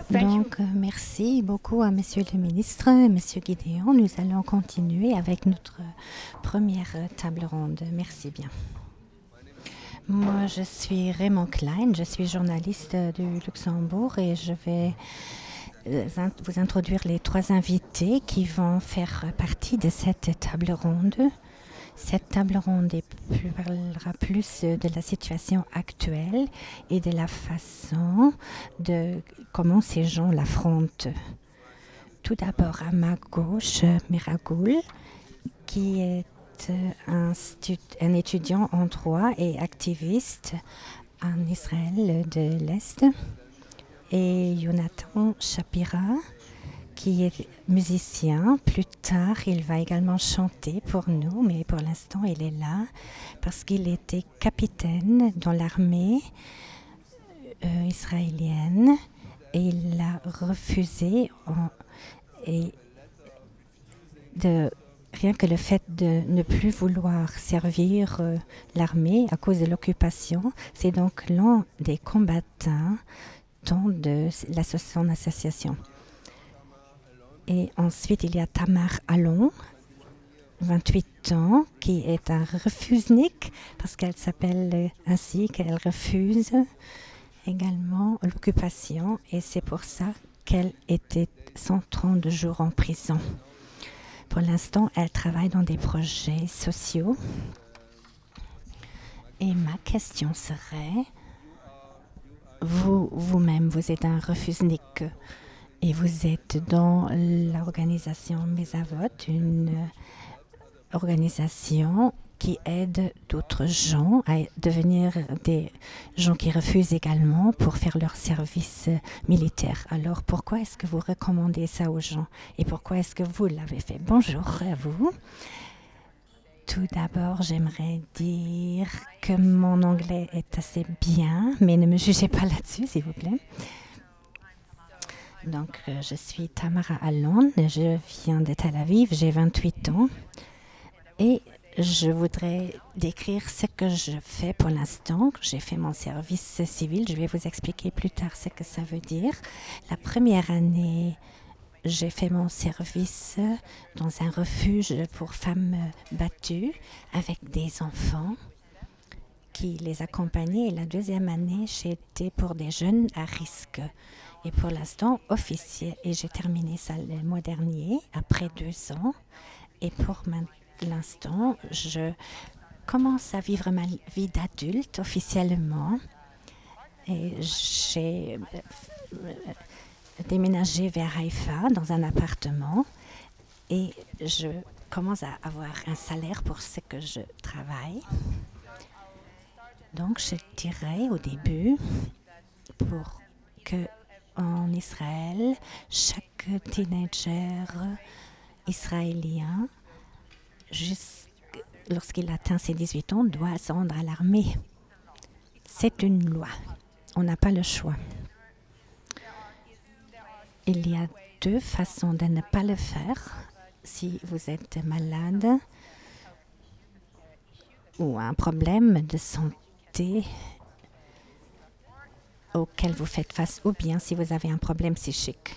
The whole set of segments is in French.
Donc, merci beaucoup à Monsieur le ministre, Monsieur Gideon. Nous allons continuer avec notre première table ronde. Merci bien. Moi, je suis Raymond Klein, je suis journaliste du Luxembourg et je vais vous introduire les trois invités qui vont faire partie de cette table ronde. Cette table ronde parlera plus de la situation actuelle et de la façon de comment ces gens l'affrontent. Tout d'abord, à ma gauche, Miragoul, qui est un étudiant en droit et activiste en Israël de l'Est. Et Jonathan Shapira, qui est musicien. Plus tard, il va également chanter pour nous, mais pour l'instant, il est là parce qu'il était capitaine dans l'armée israélienne et il a refusé rien que le fait de ne plus vouloir servir l'armée à cause de l'occupation. C'est donc l'un des combattants de son association. Et ensuite, il y a Tamar Alon, 28 ans, qui est un refusnik, parce qu'elle s'appelle ainsi, qu'elle refuse également l'occupation. Et c'est pour ça qu'elle était 130 jours en prison. Pour l'instant, elle travaille dans des projets sociaux. Et ma question serait, vous-même, vous êtes un refusnik. Et vous êtes dans l'organisation Mesavot, une organisation qui aide d'autres gens à devenir des gens qui refusent également pour faire leur service militaire. Alors pourquoi est-ce que vous recommandez ça aux gens et pourquoi est-ce que vous l'avez fait? Bonjour à vous. Tout d'abord, j'aimerais dire que mon anglais est assez bien, mais ne me jugez pas là-dessus, s'il vous plaît. Donc, je suis Tamara Alon, je viens de Tel Aviv, j'ai 28 ans et je voudrais décrire ce que je fais pour l'instant. J'ai fait mon service civil, je vais vous expliquer plus tard ce que ça veut dire. La première année, j'ai fait mon service dans un refuge pour femmes battues avec des enfants qui les accompagnaient. Et la deuxième année, j'ai été pour des jeunes à risque. Et pour l'instant, officier. Et j'ai terminé ça le mois dernier, après 2 ans. Et pour l'instant, je commence à vivre ma vie d'adulte officiellement. Et j'ai déménagé vers Haïfa dans un appartement. Et je commence à avoir un salaire pour ce que je travaille. Donc, je dirais au début, pour que en Israël, chaque teenager israélien, lorsqu'il atteint ses 18 ans, doit se rendre à l'armée. C'est une loi. On n'a pas le choix. Il y a 2 façons de ne pas le faire. Si vous êtes malade ou un problème de santé auquel vous faites face, ou bien si vous avez un problème psychique.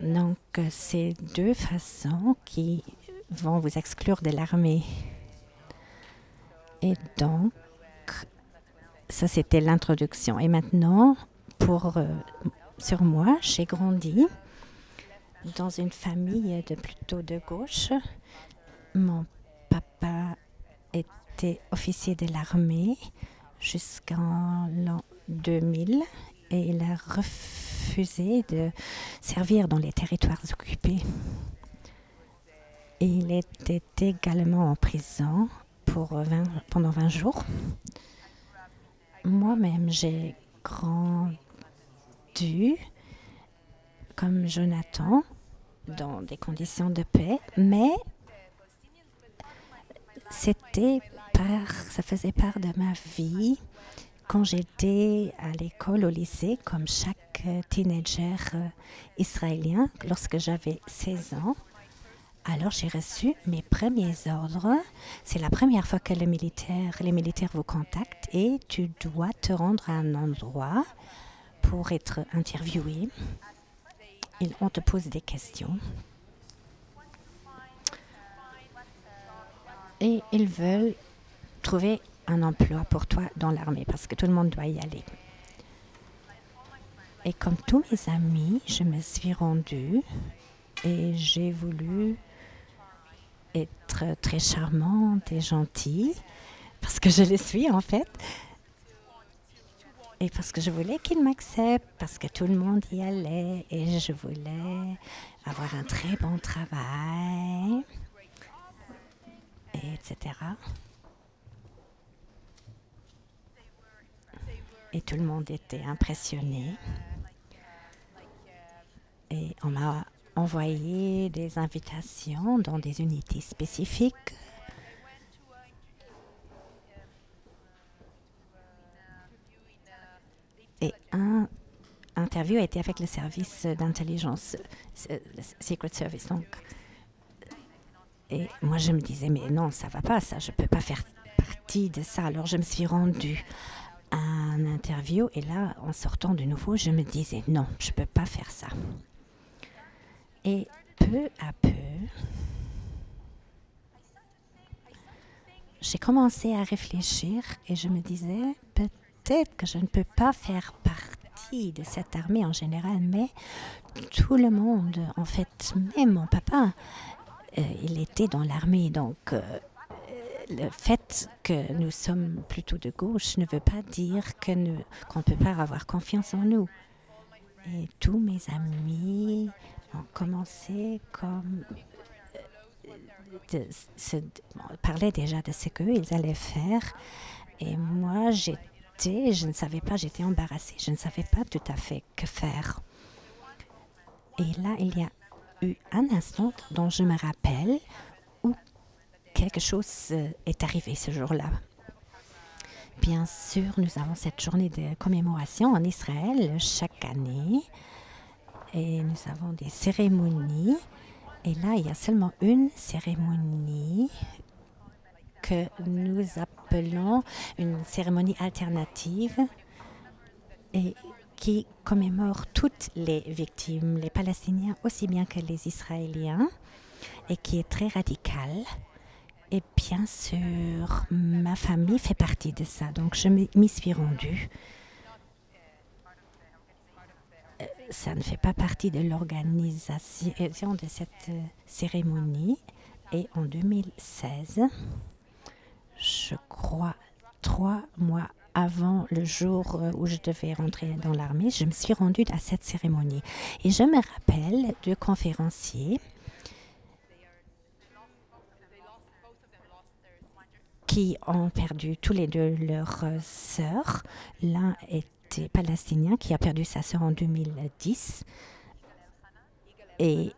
Donc, c'est 2 façons qui vont vous exclure de l'armée. Et donc, ça c'était l'introduction. Et maintenant, sur moi, j'ai grandi dans une famille plutôt de gauche. Mon papa était officier de l'armée jusqu'en l'an 2000 et il a refusé de servir dans les territoires occupés. Et il était également en prison pendant 20 jours. Moi-même, j'ai grandi comme Jonathan dans des conditions de paix, mais ça faisait part de ma vie quand j'étais à l'école, au lycée, comme chaque teenager israélien, lorsque j'avais 16 ans. Alors j'ai reçu mes premiers ordres. C'est la première fois que les militaires vous contactent et tu dois te rendre à un endroit pour être interviewé. On te pose des questions. Et ils veulent trouver un emploi pour toi dans l'armée parce que tout le monde doit y aller. Et comme tous mes amis, je me suis rendue et j'ai voulu être très charmante et gentille parce que je le suis en fait. Et parce que je voulais qu'ils m'acceptent, parce que tout le monde y allait et je voulais avoir un très bon travail, etc. Et tout le monde était impressionné. Et on m'a envoyé des invitations dans des unités spécifiques. Et un interview a été avec le service d'intelligence, le Secret Service. Donc. Et moi, je me disais, mais non, ça va pas, ça, je peux pas faire partie de ça. Alors, je me suis rendue à un interview et là, en sortant de nouveau, je me disais, non, je peux pas faire ça. Et peu à peu, j'ai commencé à réfléchir et je me disais, peut-être que je ne peux pas faire partie de cette armée en général, mais tout le monde, en fait, même mon papa, il était dans l'armée, donc le fait que nous sommes plutôt de gauche ne veut pas dire qu'on ne peut pas avoir confiance en nous. Et tous mes amis ont commencé comme parlaient déjà de ce qu'ils allaient faire. Et moi, je ne savais pas, j'étais embarrassée, je ne savais pas tout à fait que faire. Et là, il y a eu un instant dont je me rappelle où quelque chose est arrivé ce jour-là. Bien sûr, nous avons cette journée de commémoration en Israël chaque année et nous avons des cérémonies. Et là, il y a seulement une cérémonie que nous appelons une cérémonie alternative et qui commémore toutes les victimes, les Palestiniens aussi bien que les Israéliens, et qui est très radicale. Et bien sûr, ma famille fait partie de ça, donc je m'y suis rendue. Ça ne fait pas partie de l'organisation de cette cérémonie. Et en 2016, je crois 3 mois avant le jour où je devais rentrer dans l'armée, je me suis rendue à cette cérémonie. Et je me rappelle deux conférenciers qui ont perdu tous les deux leurs sœurs. L'un était palestinien qui a perdu sa sœur en 2010 et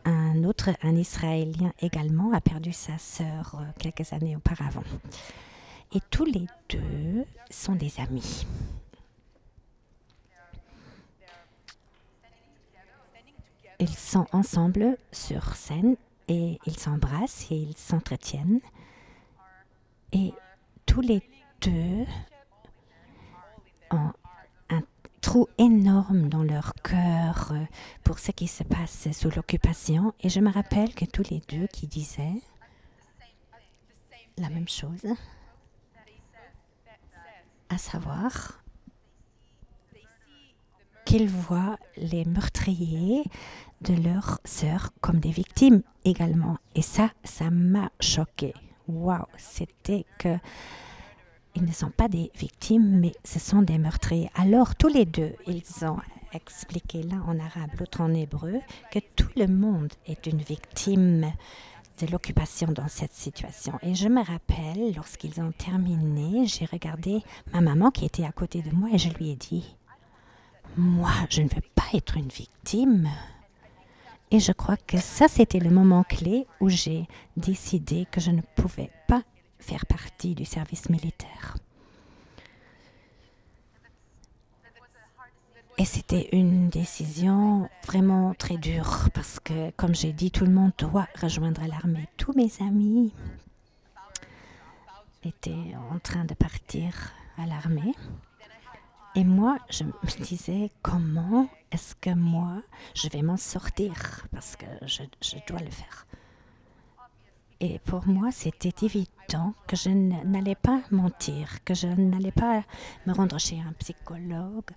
un autre, un Israélien également, a perdu sa sœur quelques années auparavant. Et tous les deux sont des amis. Ils sont ensemble sur scène et ils s'embrassent et ils s'entretiennent. Et tous les deux ont un trou énorme dans leur cœur pour ce qui se passe sous l'occupation. Et je me rappelle que tous les deux qui disaient la même chose, à savoir qu'ils voient les meurtriers de leurs sœurs comme des victimes également. Et ça m'a choquée. Waouh, c'était que ils ne sont pas des victimes, mais ce sont des meurtriers. Alors, tous les deux, ils ont expliqué, l'un en arabe, l'autre en hébreu, que tout le monde est une victime de l'occupation dans cette situation. Et je me rappelle, lorsqu'ils ont terminé, j'ai regardé ma maman qui était à côté de moi et je lui ai dit, « Moi, je ne veux pas être une victime. » Et je crois que ça, c'était le moment clé où j'ai décidé que je ne pouvais pas faire partie du service militaire. Et c'était une décision vraiment très dure parce que, comme j'ai dit, tout le monde doit rejoindre l'armée. Tous mes amis étaient en train de partir à l'armée. Et moi, je me disais, comment est-ce que moi, je vais m'en sortir parce que je dois le faire. Et pour moi, c'était évident que je n'allais pas mentir, que je n'allais pas me rendre chez un psychologue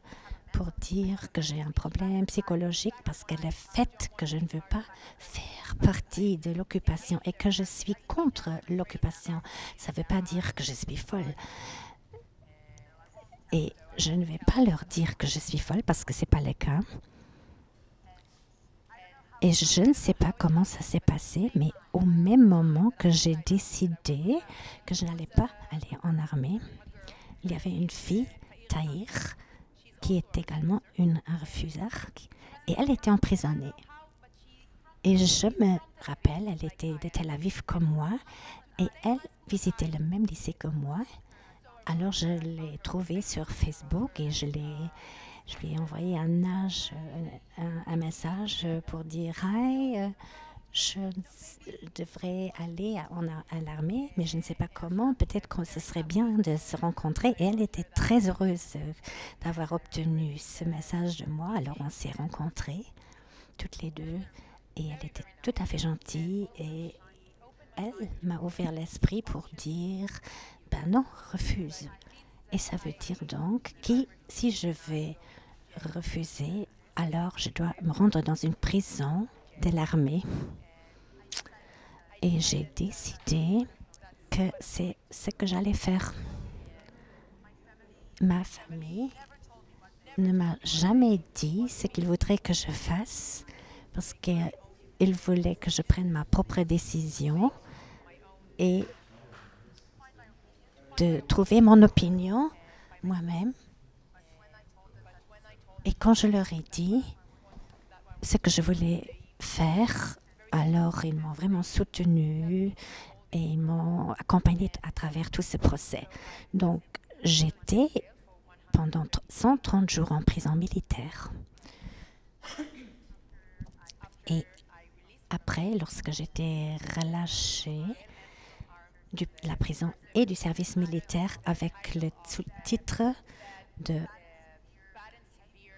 pour dire que j'ai un problème psychologique parce que le fait que je ne veux pas faire partie de l'occupation et que je suis contre l'occupation, ça ne veut pas dire que je suis folle. Et je ne vais pas leur dire que je suis folle parce que ce n'est pas le cas. Et je ne sais pas comment ça s'est passé, mais au même moment que j'ai décidé que je n'allais pas aller en armée, il y avait une fille, Tahir, qui est également un refusard, et elle était emprisonnée. Et je me rappelle, elle était de Tel Aviv comme moi, et elle visitait le même lycée que moi. Alors je l'ai trouvée sur Facebook et je lui ai envoyé un message pour dire « Hi, je devrais aller à l'armée, mais je ne sais pas comment. Peut-être que ce serait bien de se rencontrer. » Et elle était très heureuse d'avoir obtenu ce message de moi. Alors on s'est rencontrés, toutes les deux, et elle était tout à fait gentille. Et elle m'a ouvert l'esprit pour dire « Ben non, refuse. » Et ça veut dire donc que si je vais refuser, alors je dois me rendre dans une prison de l'armée. Et j'ai décidé que c'est ce que j'allais faire. Ma famille ne m'a jamais dit ce qu'ils voudraient que je fasse parce qu'ils voulaient que je prenne ma propre décision et de trouver mon opinion moi-même. Et quand je leur ai dit ce que je voulais faire, alors ils m'ont vraiment soutenue et ils m'ont accompagnée à travers tout ce procès. Donc, j'étais pendant 130 jours en prison militaire. Et après, lorsque j'étais relâchée de la prison et du service militaire avec le sous-titre de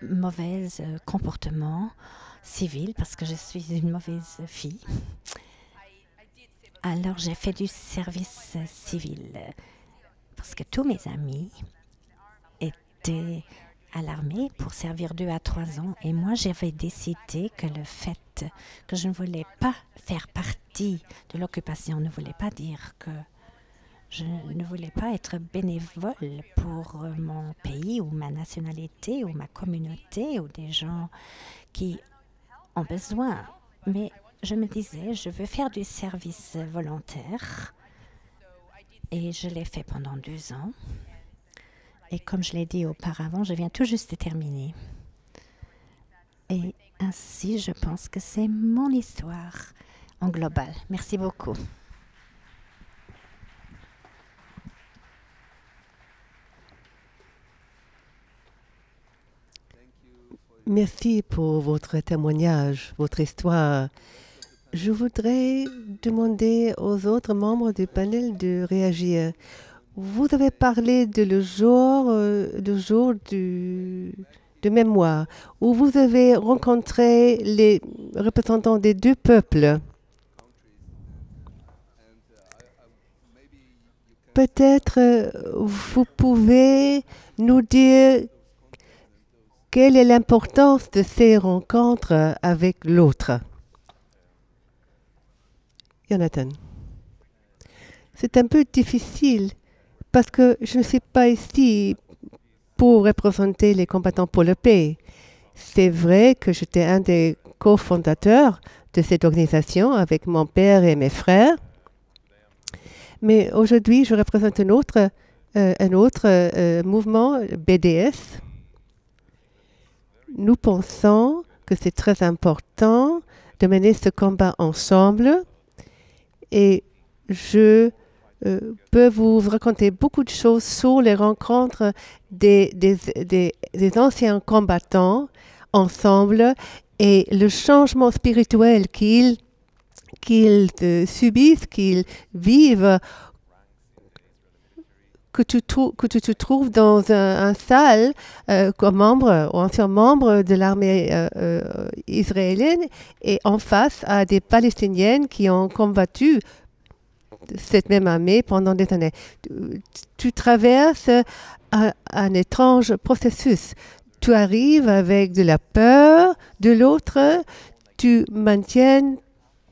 mauvais comportement civil, parce que je suis une mauvaise fille. Alors j'ai fait du service civil parce que tous mes amis étaient à l'armée pour servir 2 à 3 ans et moi j'avais décidé que le fait que je ne voulais pas faire partie de l'occupation ne voulait pas dire que je ne voulais pas être bénévole pour mon pays ou ma nationalité ou ma communauté ou des gens qui ont besoin. Mais je me disais, je veux faire du service volontaire et je l'ai fait pendant 2 ans. Et comme je l'ai dit auparavant, je viens tout juste de terminer. Et ainsi, je pense que c'est mon histoire en global. Merci beaucoup. Merci pour votre témoignage, votre histoire. Je voudrais demander aux autres membres du panel de réagir. Vous avez parlé de le jour de mémoire, où vous avez rencontré les représentants des 2 peuples. Peut-être vous pouvez nous dire quelle est l'importance de ces rencontres avec l'autre. Jonathan. C'est un peu difficile parce que je ne suis pas ici pour représenter les combattants pour la paix. C'est vrai que j'étais un des cofondateurs de cette organisation avec mon père et mes frères. Mais aujourd'hui, je représente un autre mouvement, BDS. Nous pensons que c'est très important de mener ce combat ensemble et je peux vous raconter beaucoup de choses sur les rencontres des anciens combattants ensemble et le changement spirituel qu'ils subissent, qu'ils vivent que tu te trouves dans un salle comme membre ou ancien membre de l'armée israélienne et en face à des Palestiniennes qui ont combattu cette même armée pendant des années. Tu traverses un étrange processus. Tu arrives avec de la peur de l'autre, tu maintiens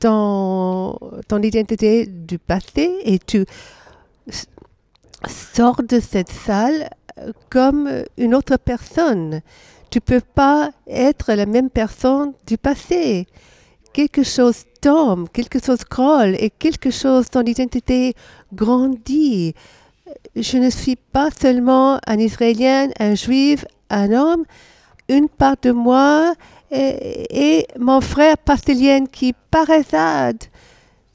ton identité du passé et tu sors de cette salle comme une autre personne. Tu ne peux pas être la même personne du passé. Quelque chose tombe, quelque chose crolle et quelque chose, ton identité grandit. Je ne suis pas seulement un Israélien, un Juif, un homme. Une part de moi et mon frère pastelien qui, par hasard,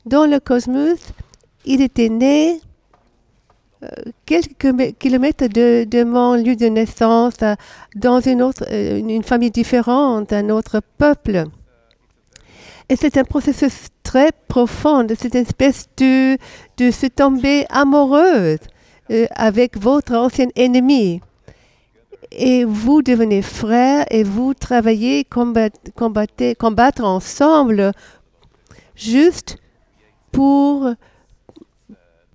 dans le cosmos, il était né quelques kilomètres de mon lieu de naissance, dans une famille différente, un autre peuple. Et c'est un processus très profond, cette espèce de se tomber amoureuse avec votre ancien ennemi. Et vous devenez frères et vous travaillez, combattre ensemble juste pour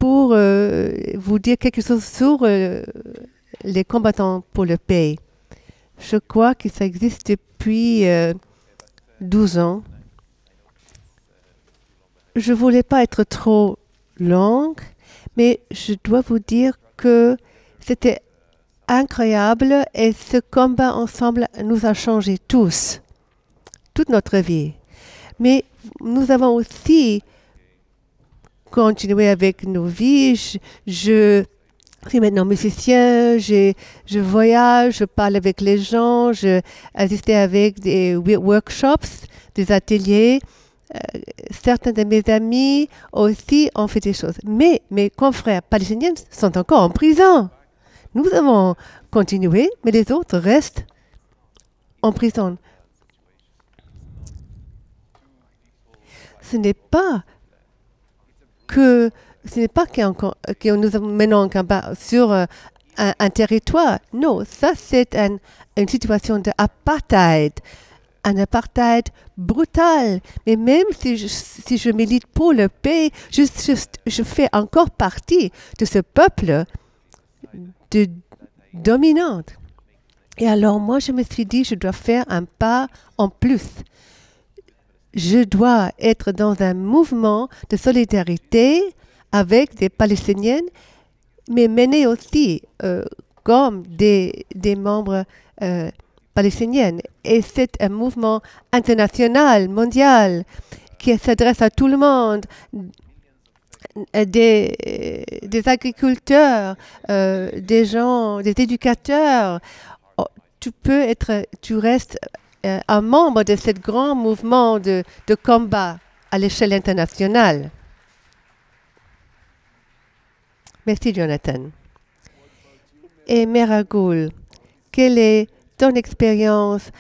vous dire quelque chose sur les combattants pour le pays. Je crois que ça existe depuis 12 ans. Je ne voulais pas être trop longue, mais je dois vous dire que c'était incroyable et ce combat ensemble nous a changé tous, toute notre vie. Mais nous avons aussi continué avec nos vies. Je suis maintenant musicien, je voyage, je parle avec les gens, je assistais avec des workshops, des ateliers. Certains de mes amis aussi ont fait des choses. Mais mes confrères palestiniens sont encore en prison. Nous avons continué, mais les autres restent en prison. Ce n'est pas que nous menons un combat sur un territoire. Non, ça c'est une situation d'apartheid. Un apartheid brutal. Mais même si je milite pour le pays, je fais encore partie de ce peuple dominant. Et alors moi, je me suis dit, je dois faire un pas en plus. Je dois être dans un mouvement de solidarité avec des Palestiniennes, mais mener aussi comme des membres palestinienne. Et c'est un mouvement international, mondial, qui s'adresse à tout le monde, des agriculteurs, des gens, des éducateurs. Oh, tu restes un membre de ce grand mouvement de combat à l'échelle internationale. Merci, Jonathan. Et Meragoul, quelle est ton expérience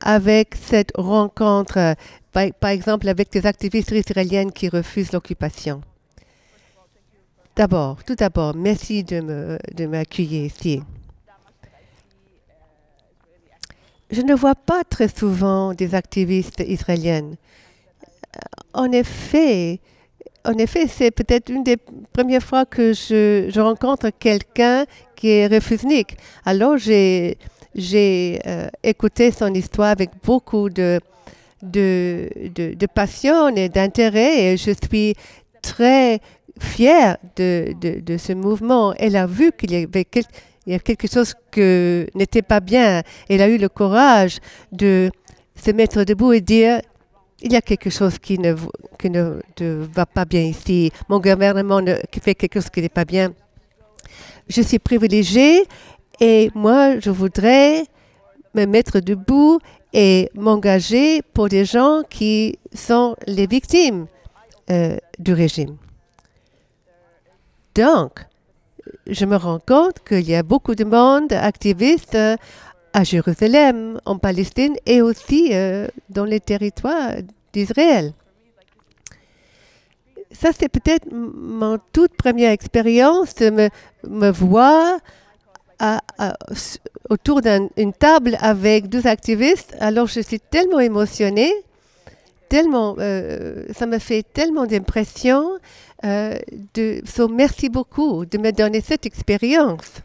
avec cette rencontre, par exemple avec des activistes israéliennes qui refusent l'occupation? Tout d'abord, merci de m'accueillir ici. Je ne vois pas très souvent des activistes israéliennes. En effet, c'est peut-être une des premières fois que je rencontre quelqu'un qui est refusnik. Alors, j'ai écouté son histoire avec beaucoup de passion et d'intérêt et je suis très fière de ce mouvement. Elle a vu qu'il y avait quelque chose qui n'était pas bien. Elle a eu le courage de se mettre debout et dire il y a quelque chose qui ne va pas bien ici. Mon gouvernement fait quelque chose qui n'est pas bien. Je suis privilégiée et moi, je voudrais me mettre debout et m'engager pour des gens qui sont les victimes du régime. Donc, je me rends compte qu'il y a beaucoup de monde activistes à Jérusalem, en Palestine et aussi dans les territoires d'Israël. ça, c'est peut-être mon toute première expérience de me voir autour d'une table avec 12 activistes. Alors, je suis tellement émotionnée, tellement, ça me fait tellement d'impression. Merci beaucoup de me donner cette expérience.